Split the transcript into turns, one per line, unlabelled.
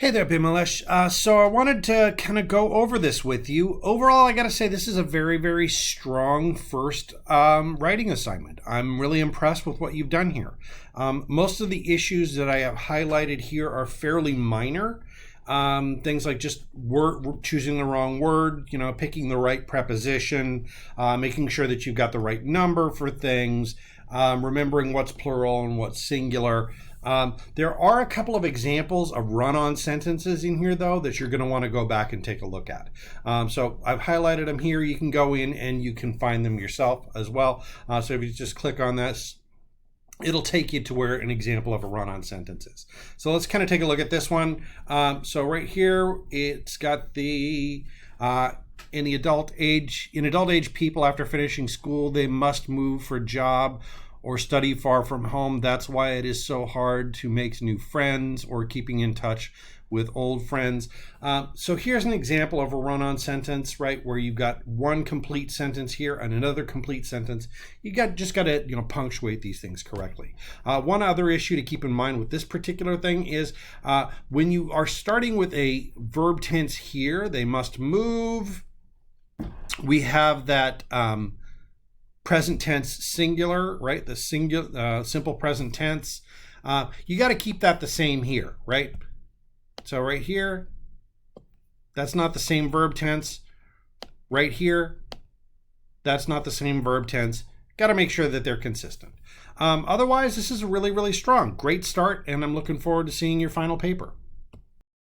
Hey there, Bimalesh. So I wanted to kind of go over this with you. Overall, I got to say this is a very, very strong first writing assignment. I'm really impressed with what you've done here. Most of the issues that I have highlighted here are fairly minor. Things like just choosing the wrong word, picking the right preposition, making sure that you've got the right number for things, remembering what's plural and what's singular. There are a couple of examples of run-on sentences in here, though, that you're going to want to go back and take a look at. So I've highlighted them here. You can go in and you can find them yourself as well. So if you just click on this, it'll take you to where an example of a run-on sentence is. So let's kind of take a look at this one. So right here, it's got the in adult age, people after finishing school, they must move for a job or study far from home. That's why it is so hard to make new friends or keeping in touch with old friends. So here's an example of a run-on sentence, right, where you've got one complete sentence here and another complete sentence. You just got to punctuate these things correctly. One other issue to keep in mind with this particular thing is when you are starting with a verb tense here, they must move. We have that present tense singular, right? The singular, simple present tense. You got to keep that the same here, right? So right here, that's not the same verb tense. Right here, that's not the same verb tense. Got to make sure that they're consistent. Otherwise, this is really, really strong. Great start, and I'm looking forward to seeing your final paper.